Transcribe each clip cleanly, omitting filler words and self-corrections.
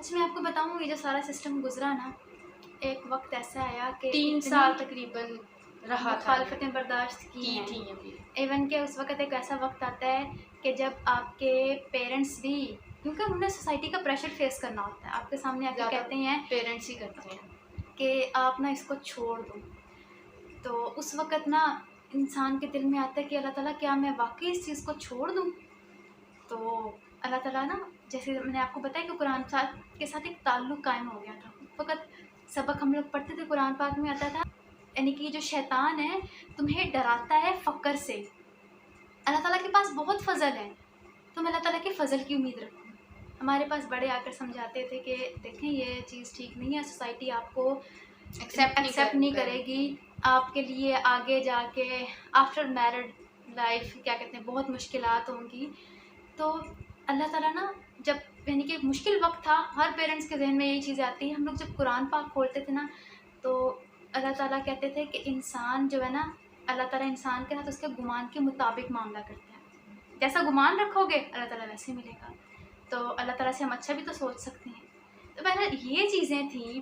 अच्छा, मैं आपको बताऊँ ये जो सारा सिस्टम गुज़रा ना, एक वक़्त ऐसा आया कि 3 इतनी साल तकरीबन रहा था ये, मुखालफ़तें बर्दाश्त की की हैं। थी अभी। इवन कि उस वक़्त एक ऐसा वक़्त आता है कि जब आपके पेरेंट्स भी, क्योंकि उन्हें सोसाइटी का प्रेशर फ़ेस करना होता है, आपके सामने आके ज़्यादा कहते हैं पेरेंट्स ही करते हैं। कि आप ना इसको छोड़ दो। तो उस वक़्त ना इंसान के दिल में आता है कि अल्लाह ताला, क्या मैं वाक़ई इस चीज़ को छोड़ दूँ? तो अल्लाह ताला ना, जैसे मैंने आपको बताया कि कुरान के साथ एक ताल्लुक़ कायम हो गया था। फ़कत सबक हम लोग पढ़ते थे, कुरान पाक में आता था, यानी कि जो शैतान है तुम्हें डराता है फ़क्र से। अल्लाह ताला के पास बहुत फ़ज़ल है, तुम अल्लाह ताला के फ़ज़ल की उम्मीद रखो। हमारे पास बड़े आकर समझाते थे कि देखें ये चीज़ ठीक नहीं है, सोसाइटी आपको एक्सेप्ट नहीं करेगी, आपके लिए आगे जाके आफ्टर मैरिड लाइफ क्या कहते हैं बहुत मुश्किलात होंगी। तो अल्लाह ताला ना, जब यानी कि मुश्किल वक़्त था, हर पेरेंट्स के ज़हन में यही चीज़ें आती हैं। हम लोग जब कुरान पाक खोलते थे ना, तो अल्लाह ताला कहते थे कि इंसान जो है ना, अल्लाह ताला इंसान के साथ उसके गुमान के मुताबिक मामला करते हैं। जैसा गुमान रखोगे अल्लाह ताला वैसे ही मिलेगा। तो अल्लाह ताला से हम अच्छा भी तो सोच सकते हैं। तो बहरहाल ये चीज़ें थी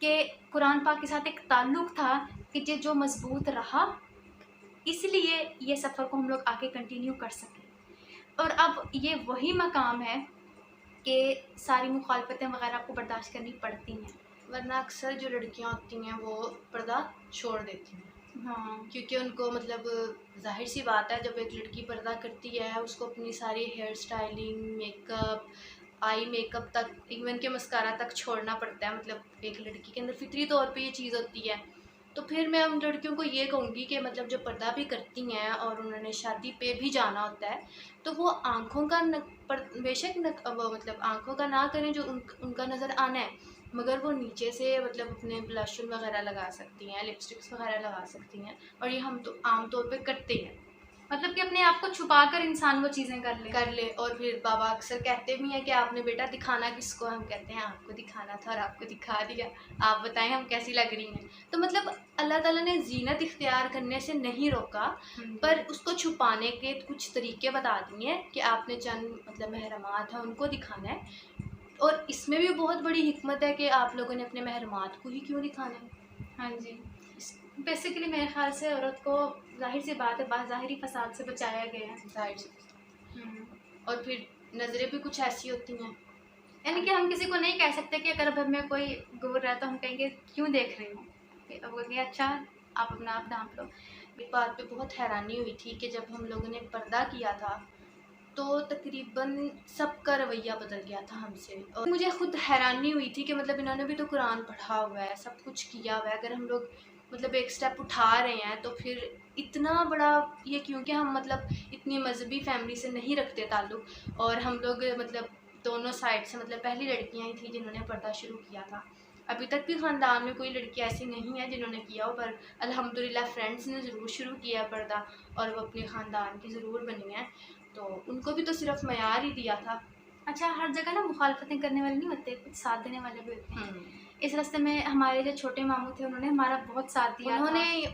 कि कुरान पाक के साथ एक ताल्लुक़ था कि जो मज़बूत रहा, इसलिए ये सफ़र को हम लोग आगे कंटिन्यू कर सकें। और अब ये वही मकाम है कि सारी मुखालफतें वग़ैरह आपको बर्दाश्त करनी पड़ती हैं। वरना अक्सर जो लड़कियां होती हैं वो पर्दा छोड़ देती हैं, हाँ, क्योंकि उनको मतलब ज़ाहिर सी बात है, जब एक लड़की पर्दा करती है उसको अपनी सारी hair styling, makeup, eye makeup तक, इवन के मस्कारा तक छोड़ना पड़ता है। मतलब एक लड़की के अंदर फितरी तौर पे ये चीज़ होती है। तो फिर मैं उन लड़कियों को ये कहूँगी कि मतलब जो पर्दा भी करती हैं और उन्होंने शादी पे भी जाना होता है, तो वो आँखों का बेशक वो मतलब आँखों का ना करें जो उनका नज़र आना है, मगर वो नीचे से मतलब अपने ब्लशन वगैरह लगा सकती हैं, लिपस्टिक्स वगैरह लगा सकती हैं, और ये हम तो आम तौर पे करते हैं। मतलब कि अपने आप को छुपाकर इंसान वो चीज़ें कर ले। और फिर बाबा अक्सर कहते भी हैं कि आपने बेटा दिखाना किसको, हम कहते हैं आपको दिखाना था और आपको दिखा दिया, आप बताएं हम कैसी लग रही हैं। तो मतलब अल्लाह ताला ने जीनत इख्तियार करने से नहीं रोका, पर उसको छुपाने के कुछ तरीके बता दिए कि आपने चंद मतलब महरमात हैं उनको दिखाना है। और इसमें भी बहुत बड़ी हिकमत है कि आप लोगों ने अपने महरमात को ही क्यों दिखाना है। हाँ जी। बेसिकली मेरे ख़्याल से औरत को ज़ाहिर-सी बात है ज़ाहिरी फ़साद से बचाया गया है। जाहिर सी। और फिर नज़रें भी कुछ ऐसी होती हैं, यानी कि हम किसी को नहीं कह सकते कि अगर अब हमें कोई घूर रहा है तो हम कहेंगे क्यों देख रहे हो? अब वो कहेंगे अच्छा आप अपना आप ढाँप लो। इस बात पे बहुत हैरानी हुई थी कि जब हम लोगों ने पर्दा किया था तो तकरीबन सबका रवैया बदल गया था हमसे। और मुझे खुद हैरानी हुई थी कि मतलब इन्होंने भी तो कुरान पढ़ा हुआ है, सब कुछ किया हुआ है, अगर हम लोग मतलब एक स्टेप उठा रहे हैं तो फिर इतना बड़ा ये क्योंकि हम मतलब इतनी मजहबी फैमिली से नहीं रखते ताल्लुक़, और हम लोग मतलब दोनों साइड से मतलब पहली लड़कियां ही थी जिन्होंने पर्दा शुरू किया था। अभी तक भी ख़ानदान में कोई लड़की ऐसी नहीं है जिन्होंने किया हो, पर अल्हम्दुलिल्लाह फ्रेंड्स ने ज़रूर शुरू किया पर्दा और वो अपने ख़ानदान की ज़रूर बनी हैं। तो उनको भी तो सिर्फ मयार ही दिया था। अच्छा, हर जगह ना मुखालफतें करने वाले नहीं होते, कुछ साथ देने वाले भी होते हैं। इस रास्ते में हमारे जो छोटे मामू थे उन्होंने हमारा बहुत साथ दिया था।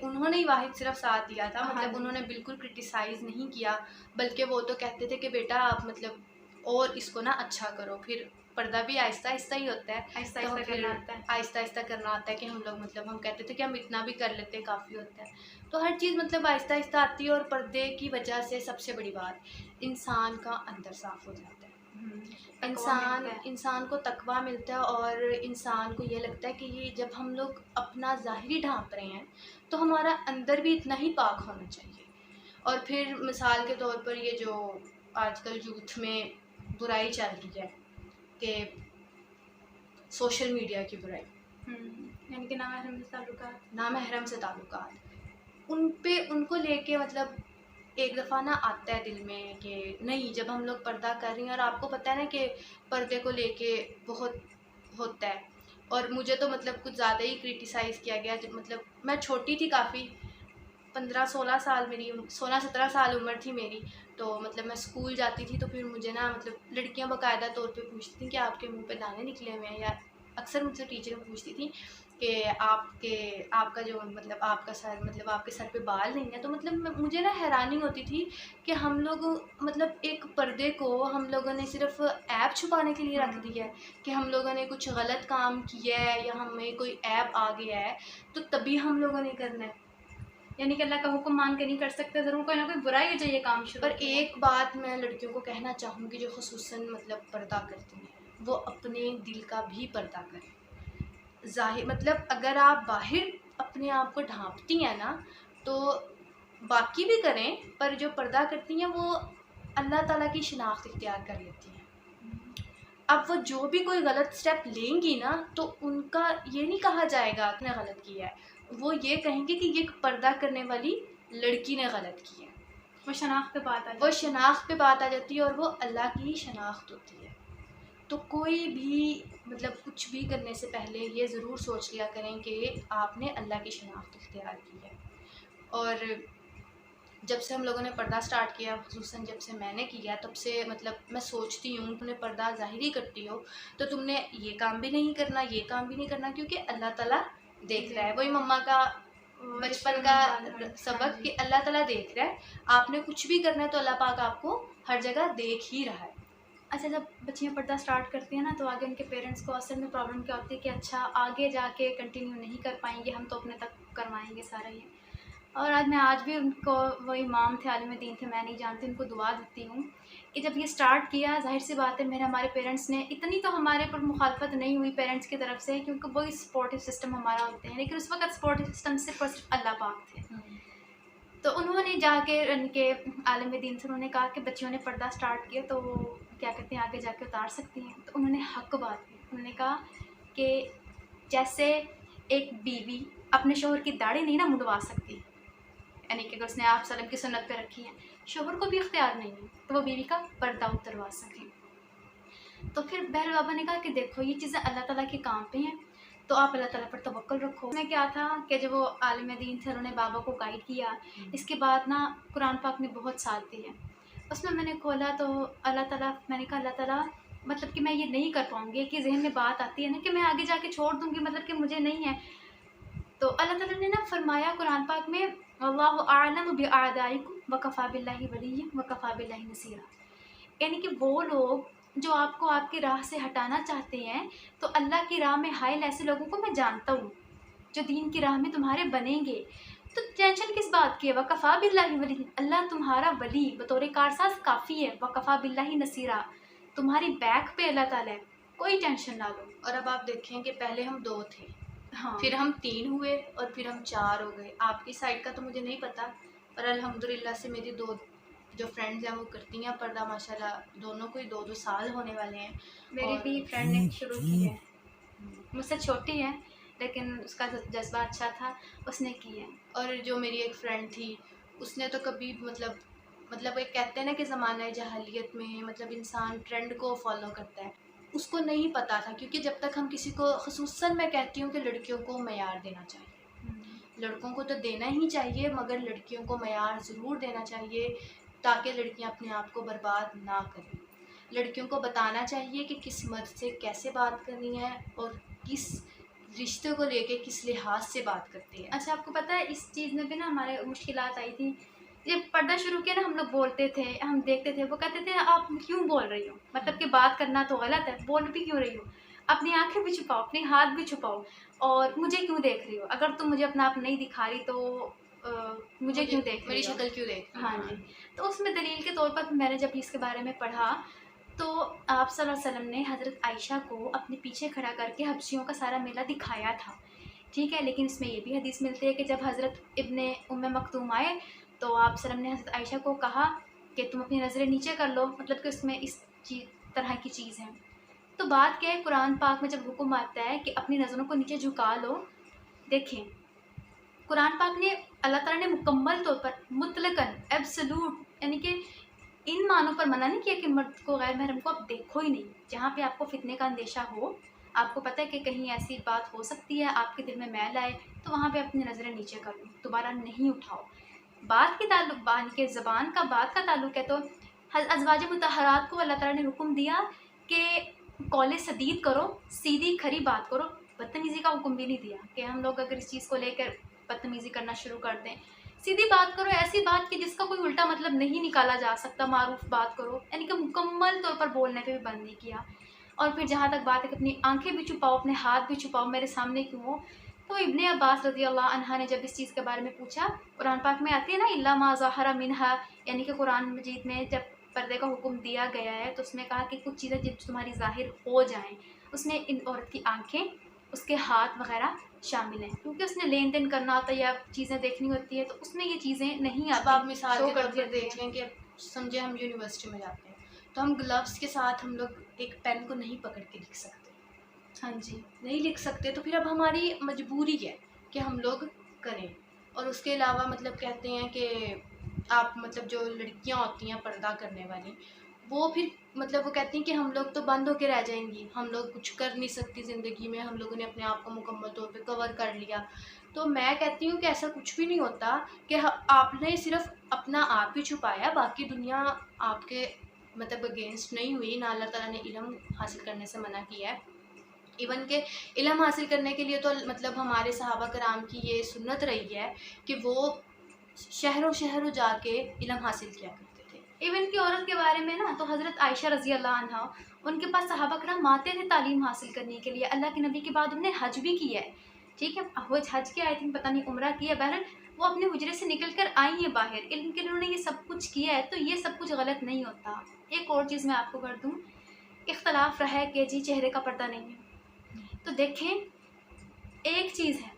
उन्होंने ही वाहिद सिर्फ साथ दिया था, हाँ मतलब जी। उन्होंने बिल्कुल क्रिटिसाइज़ नहीं किया, बल्कि वो तो कहते थे कि बेटा आप मतलब और इसको ना अच्छा करो। फिर पर्दा भी आहिस्ता आहिस्ता ही होता है, आहिस्ता-आहिस्ता तो फिर करना आता है। आहिस्ता आहिस्ता करना आता है कि हम लोग मतलब हम कहते थे कि हम इतना भी कर लेते काफ़ी होता है। तो हर चीज़ मतलब आहिस्ता आहिस्ता आती है, और पर्दे की वजह से सबसे बड़ी बात, इंसान का अंदर साफ़ हो जाता है। तकवा मिलता है। इंसान को तकवा मिलता है, और इंसान को ये लगता है कि ये जब हम लोग अपना ज़ाहिरी ढाँप रहे हैं तो हमारा अंदर भी इतना ही पाक होना चाहिए। और फिर मिसाल के तौर पर ये जो आजकल यूथ में बुराई चल रही है कि सोशल मीडिया की बुराई, यानी कि नामहरम से ताल्लुकात, उनको लेके मतलब एक दफ़ा ना आता है दिल में कि नहीं, जब हम लोग पर्दा कर रही हैं, और आपको पता है ना कि पर्दे को लेके बहुत होता है, और मुझे तो मतलब कुछ ज़्यादा ही क्रिटिसाइज़ किया गया। जब मतलब मैं छोटी थी काफ़ी, 15-16 साल मेरी 16-17 साल उम्र थी मेरी, तो मतलब मैं स्कूल जाती थी तो फिर मुझे ना मतलब लड़कियां बाकायदा तौर पे पूछती थी कि आपके मुंह पे दाने निकले हुए हैं, या अक्सर मुझसे टीचर पूछती थी कि आपका जो मतलब आपका सर मतलब आपके सर पे बाल नहीं है, तो मतलब मुझे ना हैरानी होती थी कि हम लोग मतलब एक पर्दे को हम लोगों ने सिर्फ ऐप छुपाने के लिए रख दिया है कि हम लोगों ने कुछ गलत काम किया है या हमें कोई ऐप आ गया है तो तभी हम लोगों ने करना है। यानी कि अल्लाह का हुक्म मान के नहीं कर सकते, ज़रूर कोई ना कोई बुराई हो जाए ये काम शुरू पर किया है। एक बात मैं लड़कियों को कहना चाहूँगी जो ख़ुसूसन मतलब पर्दा करती हैं, वो अपने दिल का भी पर्दा करें। ज़ाहिर मतलब अगर आप बाहर अपने आप को ढाँपती हैं ना, तो बाकी भी करें, पर जो पर्दा करती हैं वो अल्लाह ताला की शिनाख्त इख्तियार कर लेती हैं। अब वो जो भी कोई गलत स्टेप लेंगी ना, तो उनका ये नहीं कहा जाएगा आपने गलत किया है, वो ये कहेंगे कि ये पर्दा करने वाली लड़की ने गलत किया है। वो शनाख्त पे बात आ वो जाती है। शनाख्त पे बात आ जाती है और वो अल्लाह की ही शनाख्त होती है। तो कोई भी मतलब कुछ भी करने से पहले ये ज़रूर सोच लिया करें कि आपने अल्लाह की शनाख्त इख्तियार की है। और जब से हम लोगों ने पर्दा स्टार्ट किया, ख़ुसूसन जब से मैंने किया, तब से मतलब मैं सोचती हूँ तुमने पर्दा ज़ाहिर ही करती हो तो तुमने ये काम भी नहीं करना, ये काम भी नहीं करना, क्योंकि अल्लाह ताला देख रहा है। वही मम्मा का बचपन का सबक कि अल्लाह ताला देख रहा है, आपने कुछ भी करना है तो अल्लाह पाक आपको हर जगह देख ही रहा है। अच्छा, जब बच्चियाँ पर्दा स्टार्ट करती हैं ना, तो आगे उनके पेरेंट्स को असल में प्रॉब्लम क्या होती है कि अच्छा आगे जाके कंटिन्यू नहीं कर पाएंगे, हम तो अपने तक करवाएंगे सारा ये। और आज भी उनको, वो इमाम थे, आलिम दीन थे, मैं नहीं जानती, उनको दुआ देती हूँ कि जब ये स्टार्ट किया, ज़ाहिर सी बात है हमारे पेरेंट्स ने इतनी तो हमारे पर मुखालफत नहीं हुई पेरेंट्स की तरफ से, क्योंकि वही सपोर्टिव सिस्टम हमारा होते हैं, लेकिन उस वक्त सपोर्टिव सिस्टम सिर्फ और सिर्फ अल्लाह पाक थे। तो उन्होंने जाके उनके आलिम दीन से उन्होंने कहा कि बच्चियों ने पर्दा स्टार्ट किया तो वो क्या कहते हैं आगे जाके उतार सकती हैं। तो उन्होंने हक बात की, उन्होंने कहा कि जैसे एक बीवी अपने शोहर की दाढ़ी नहीं ना मुंडवा सकती, यानी कि अगर उसने आप सल्लम की सुन्नत पे रखी है, शोहर को भी इख्तियार नहीं है तो वो बीवी का पर्दा उतरवा सके। तो फिर बहर बाबा ने कहा कि देखो ये चीज़ें अल्लाह ताला के काम पे हैं, तो आप अल्लाह ताला पर तवक्कल रखो। उसमें क्या था कि जब वो आलिम दीन थे, उन्होंने बाबा को गाइड किया, इसके बाद ना कुरान पाक ने बहुत साथ दिए। उसमें मैंने खोला तो अल्लाह ताला, मैंने कहा अल्लाह ताला मतलब कि मैं ये नहीं कर पाऊँगी, कि ज़हन में बात आती है ना कि मैं आगे जाके छोड़ दूँगी, मतलब कि मुझे नहीं है। तो अल्लाह ताला ने ना फरमाया कुरान पाक में, अल्लाहु अअलम बिअअदाइकुम व कफ़ा बिल्लाहि वलिय्यन व कफ़ा बिल्लाहि नसीरा। यानी कि वो लोग जो आपको आपकी राह से हटाना चाहते हैं, तो अल्लाह की राह में हायल ऐसे लोगों को मैं जानता हूँ जो दीन की राह में तुम्हारे बनेंगे। तो टेंशन किस बात की है, वकफ़ा बिल्लाहि वली, अल्लाह तुम्हारा वली बतौर कारसाज काफ़ी है, वकफ़ा बिल्लाहि नसीरा, तुम्हारी बैक पे अल्लाह ताला है, कोई टेंशन ना लो। और अब आप देखें कि पहले हम 2 थे, हाँ, फिर हम 3 हुए और फिर हम 4 हो गए। आपकी साइड का तो मुझे नहीं पता, पर अल्हम्दुलिल्लाह से मेरी 2 जो फ्रेंड्स हैं वो करती हैं पर्दा, माशाल्लाह दोनों को ही 2-2 साल होने वाले हैं। मेरी और भी फ्रेंड ने शुरू की है, मुझसे छोटी है लेकिन उसका जज्बा अच्छा था, उसने की है। और जो मेरी एक फ्रेंड थी उसने तो कभी मतलब एक कहते हैं ना कि ज़माना जहालियत में मतलब इंसान ट्रेंड को फॉलो करता है, उसको नहीं पता था, क्योंकि जब तक हम किसी को, ख़ुसूसन मैं कहती हूँ कि लड़कियों को मयार देना चाहिए। लड़कों को तो देना ही चाहिए मगर लड़कियों को मयार ज़रूर देना चाहिए ताकि लड़कियां अपने आप को बर्बाद ना करें। लड़कियों को बताना चाहिए कि किस मर्द से कैसे बात करनी है और किस रिश्ते को लेके किस लिहाज से बात करते हैं। अच्छा, आपको पता है इस चीज़ में भी ना हमारे मुश्किलात आई थी। जब पर्दा शुरू किया ना, हम लोग बोलते थे, हम देखते थे, वो कहते थे आप क्यों बोल रही हो, मतलब कि बात करना तो गलत है, बोल भी क्यों रही हो, अपनी आंखें भी छुपाओ, अपने हाथ भी छुपाओ, और मुझे क्यों देख रही हो, अगर तुम मुझे अपना आप नहीं दिखा रही तो मुझे क्यों देख मेरी रही हो। शक्ल क्यों देख रही हो? हाँ जी। तो उसमें दलील के तौर पर मैंने जब इसके बारे में पढ़ा, तो आप सल्लल्लाहु अलैहि वसल्लम ने हज़रत आयशा को अपने पीछे खड़ा करके हबशियों का सारा मेला दिखाया था, ठीक है। लेकिन इसमें ये भी हदीस मिलती है कि जब हज़रत इब्ने उम्मे मक्तूम आए, तो आप सल्लम ने हज़रत आयशा को कहा कि तुम अपनी नज़रें नीचे कर लो, मतलब कि उसमें इस तरह की चीज़ है। तो बात क्या है, कुरान पाक में जब हुक्म आता है कि अपनी नज़रों को नीचे झुका लो, देखें कुरान पाक ने, अल्लाह ताला ने मुकम्मल तौर पर मुतलकन एब्सोल्यूट, यानी कि इन मानों पर मना नहीं किया कि मर्द को, गैर महरम को आप देखो ही नहीं। जहाँ पे आपको फितने का अंदेशा हो, आपको पता है कि कहीं ऐसी बात हो सकती है, आपके दिल में मैल आए, तो वहाँ पे अपनी नज़रें नीचे कर लो, दोबारा नहीं उठाओ। बात के ताल्लुक, बान के ज़बान का बात का ताल्लुक है, तो अज़वाज मुतहरात को अल्लाह ताला ने हुक्म दिया कि कौले सदीद करो, सीधी खरी बात करो। बदतमीज़ी का हुक्म भी नहीं दिया कि हम लोग अगर इस चीज़ को लेकर बदतमीज़ी करना शुरू कर दें। सीधी बात करो, ऐसी बात कि जिसका कोई उल्टा मतलब नहीं निकाला जा सकता, मारूफ बात करो, यानी कि मुकम्मल तौर पर बोलने पे भी बंद नहीं किया। और फिर जहाँ तक बात है कि अपनी आंखें भी छुपाओ, अपने हाथ भी छुपाओ, मेरे सामने क्यों हो। तो इब्ने अब्बास रज़ी अल्लाह अन्हा ने जब इस चीज़ के बारे में पूछा, कुरान पाक में आती है ना, इल्ला मा ज़हरा मिन्हा, यानी कि कुरान मजीद में जब पर्दे का हुक्म दिया गया है तो उसमें कहा कि कुछ चीज़ें जब तुम्हारी ज़ाहिर हो जाएं, उसमें इन औरत की आंखें, उसके हाथ वगैरह शामिल हैं, क्योंकि उसने लेन देन करना होता है या चीज़ें देखनी होती है, तो उसमें ये चीज़ें नहीं अब आप आती, मिसाल शो के कर तौर पर देती देख हैं। लें कि समझे हम यूनिवर्सिटी में जाते हैं तो हम ग्लव्स के साथ हम लोग एक पेन को नहीं पकड़ के लिख सकते, हाँ जी, नहीं लिख सकते, तो फिर अब हमारी मजबूरी है कि हम लोग करें। और उसके अलावा मतलब कहते हैं कि आप मतलब जो लड़कियां होती हैं पर्दा करने वाली, वो फिर मतलब वो कहती हैं कि हम लोग तो बंद होके रह जाएंगी, हम लोग कुछ कर नहीं सकती ज़िंदगी में, हम लोगों ने अपने आप को मुकम्मल तौर पे कवर कर लिया। तो मैं कहती हूँ कि ऐसा कुछ भी नहीं होता कि आपने सिर्फ अपना आप ही छुपाया, बाकी दुनिया आपके मतलब अगेंस्ट नहीं हुई ना। अल्लाह ताला ने इल्म हासिल करने से मना किया है। इवन के इल्म हासिल करने के लिए तो मतलब हमारे सहाबा कराम की ये सुन्नत रही है कि वो शहरों शहरों जाके इल्म हासिल किया करते थे। इवन की औरत के बारे में ना, तो हज़रत आयशा रज़ी अल्लाह अन्हा, उनके पास सहाबा कराम आते थे तालीम हासिल करने के लिए। अल्लाह के नबी के बाद उन्होंने हज भी किया है, ठीक है, हज के आई थिंक पता नहीं उम्रा किया, बहरहाल वो अपने हुजरे से निकल कर आई हैं बाहर, इल्म के लिए उन्होंने ये सब कुछ किया है, तो ये सब कुछ गलत नहीं होता। एक और चीज़ मैं आपको कर दूँ, इख्तलाफ रहा है कि जी चेहरे का पर्दा नहीं है, तो देखें, एक चीज़ है,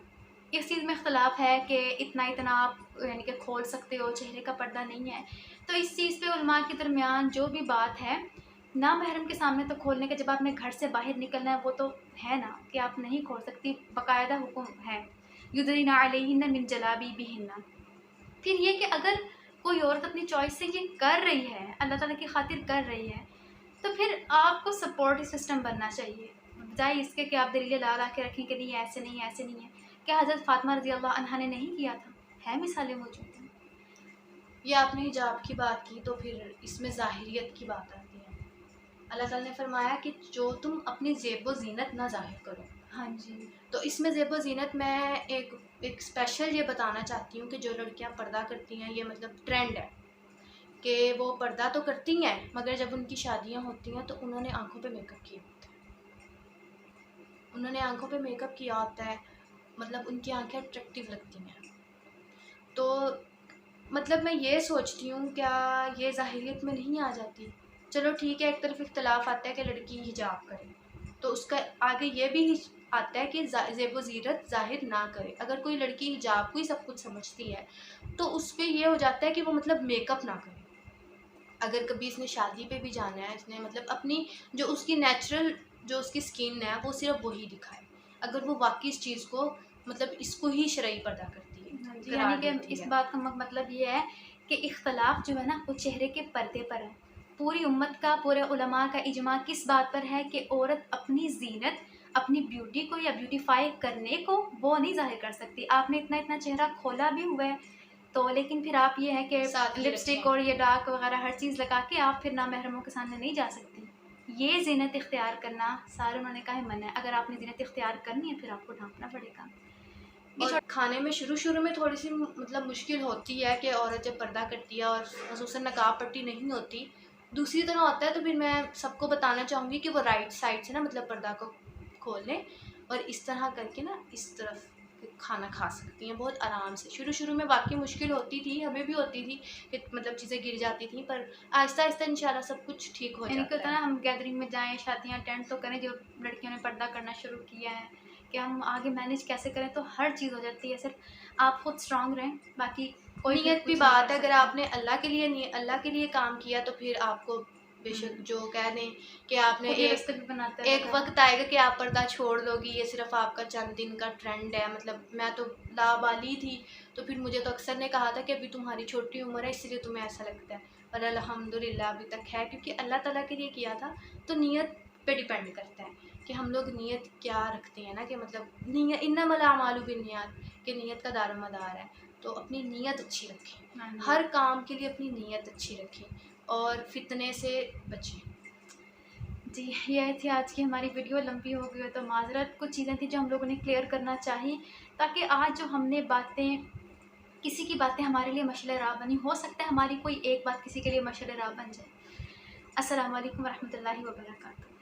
इस चीज़ में इख्तलाफ है कि इतना आप यानी कि खोल सकते हो, चेहरे का पर्दा नहीं है। तो इस चीज़ पे उलमा के दरमियान जो भी बात है, नामहरम के सामने तो खोलने का, जब आपने घर से बाहर निकलना है वो तो है ना कि आप नहीं खोल सकती, बाकायदा हुक्म है, युदरीना अलैहिन्ना मिन जलाबिबिहिन्ना। फिर ये कि अगर कोई औरत अपनी चॉइस से ये कर रही है, अल्लाह ताला की खातिर कर रही है, तो फिर आपको सपोर्ट सिस्टम बनना चाहिए, बजाय इसके कि आप दलीलें ला ला के रखें कि नहीं ऐसे नहीं है, ऐसे नहीं है। क्या हज़रत फ़ातिमा रज़ी अल्लाह अन्हा ने नहीं किया था? है मिसालें मौजूद हैं। ये आपने हिजाब की बात की तो फिर इसमें ज़ाहिरियत की बात आती है। अल्लाह ताला ने फरमाया कि जो तुम अपनी ज़ेब व ज़ीनत ना ज़ाहिर करो। हाँ जी, तो इसमें ज़ेब व ज़ीनत मैं एक स्पेशल ये बताना चाहती हूँ कि जो लड़कियाँ पर्दा करती हैं, ये मतलब ट्रेंड है कि वो पर्दा तो करती हैं मगर जब उनकी शादियाँ होती हैं तो उन्होंने आँखों पे मेकअप किया होता है, उन्होंने आँखों पे मेकअप किया होता है, मतलब उनकी आँखें अट्रैक्टिव लगती हैं। तो मतलब मैं ये सोचती हूँ क्या ये ज़ाहिरियत में नहीं आ जाती? चलो ठीक है, एक तरफ इख्तलाफ आता है कि लड़की हिजाब करे, तो उसका आगे ये भी आता है कि ज़ेब व ज़ीनत ज़ाहिर ना करे। अगर कोई लड़की हिजाब को ही सब कुछ समझती है तो उस पे ये हो जाता है कि वो मतलब मेकअप ना करे। अगर कभी इसने शादी पे भी जाना है, इसने मतलब अपनी जो उसकी नेचुरल जो उसकी स्किन है वो सिर्फ वही दिखाए, अगर वो वाकई इस चीज़ को मतलब इसको ही शरई पर्दा करती हाँ है, जी, यानी करार कि देती इस है। बात का मतलब ये है कि इख्तलाफ जो है ना, वो चेहरे के पर्दे पर है। पूरी उम्मत का, पूरे उलमा का इजमा किस बात पर है कि औरत अपनी ज़ीनत, अपनी ब्यूटी को या ब्यूटीफाई करने को वो नहीं ज़ाहिर कर सकती। आपने इतना चेहरा खोला भी हुआ है, तो लेकिन फिर आप ये है कि सादगी लिपस्टिक रखें। और ये डार्क वगैरह हर चीज़ लगा के आप फिर नामहरमों के सामने नहीं जा सकती। ये ज़ीनत इख्तियार करना सारे उन्होंने कहा है मना है। अगर आपने ज़ीनत इख्तियार करनी है फिर आपको ढाँपना पड़ेगा। ये और खाने में शुरू में थोड़ी सी मतलब मुश्किल होती है कि औरत जब पर्दा करती है और ख़ुसूसन नकाब पट्टी नहीं होती, दूसरी तरह होता है, तो फिर मैं सबको बताना चाहूँगी कि वो राइट साइड से ना मतलब पर्दा को खोल लें और इस तरह करके ना इस तरफ खाना खा सकती हैं बहुत आराम से। शुरू में वाकई मुश्किल होती थी, हमें भी होती थी कि मतलब चीज़ें गिर जाती थी, पर आहिस्ता आहिस्ता इंशाल्लाह सब कुछ ठीक हो यानी कि जाता होता है है। ना, हम गैदरिंग में जाएँ, शादियाँ अटेंड तो करें, जो लड़कियों ने पर्दा करना शुरू किया है, कि हम आगे मैनेज कैसे करें, तो हर चीज़ हो जाती है। सिर्फ आप खुद स्ट्रॉन्ग रहें, बाकी कोई फिर नियत भी कुछ नहीं कर बात है, अगर सकता। आपने अल्लाह के लिए काम किया तो फिर आपको बेशक जो कह दें कि आपने खुद ही एक रास्ते भी बनाता है एक अल्लाह ताला। वक्त आएगा कि आप पर्दा छोड़ दोगी, ये सिर्फ आपका चंद दिन का ट्रेंड है। मतलब मैं तो लाबाली थी, तो फिर मुझे तो अक्सर ने कहा था कि अभी तुम्हारी छोटी उम्र है इसलिए तुम्हें ऐसा लगता है, पर अल्हम्दुलिल्लाह अभी तक है, क्योंकि अल्लाह ताला के लिए किया था। तो नियत पे डिपेंड करता है कि हम लोग नियत क्या रखते हैं ना, कि मतलब नियत इन्नमल आमालु बिन्नियात, कि नियत का दारोमदार है। तो अपनी नीयत अच्छी रखें, हाँ जी। हर काम के लिए अपनी नीयत अच्छी रखें और फितने से बचें। जी, यह थी आज की हमारी वीडियो। लंबी हो गई हो तो माज़रत। कुछ चीज़ें थी जो हम लोगों ने क्लियर करना चाही, ताकि आज जो हमने बातें, किसी की बातें हमारे लिए मशअल राह बनी, हो सकता है हमारी कोई एक बात किसी के लिए मशअल राह बन जाए। अस्सलामु अलैकुम वरहमतुल्लाहि वबरकातुहू।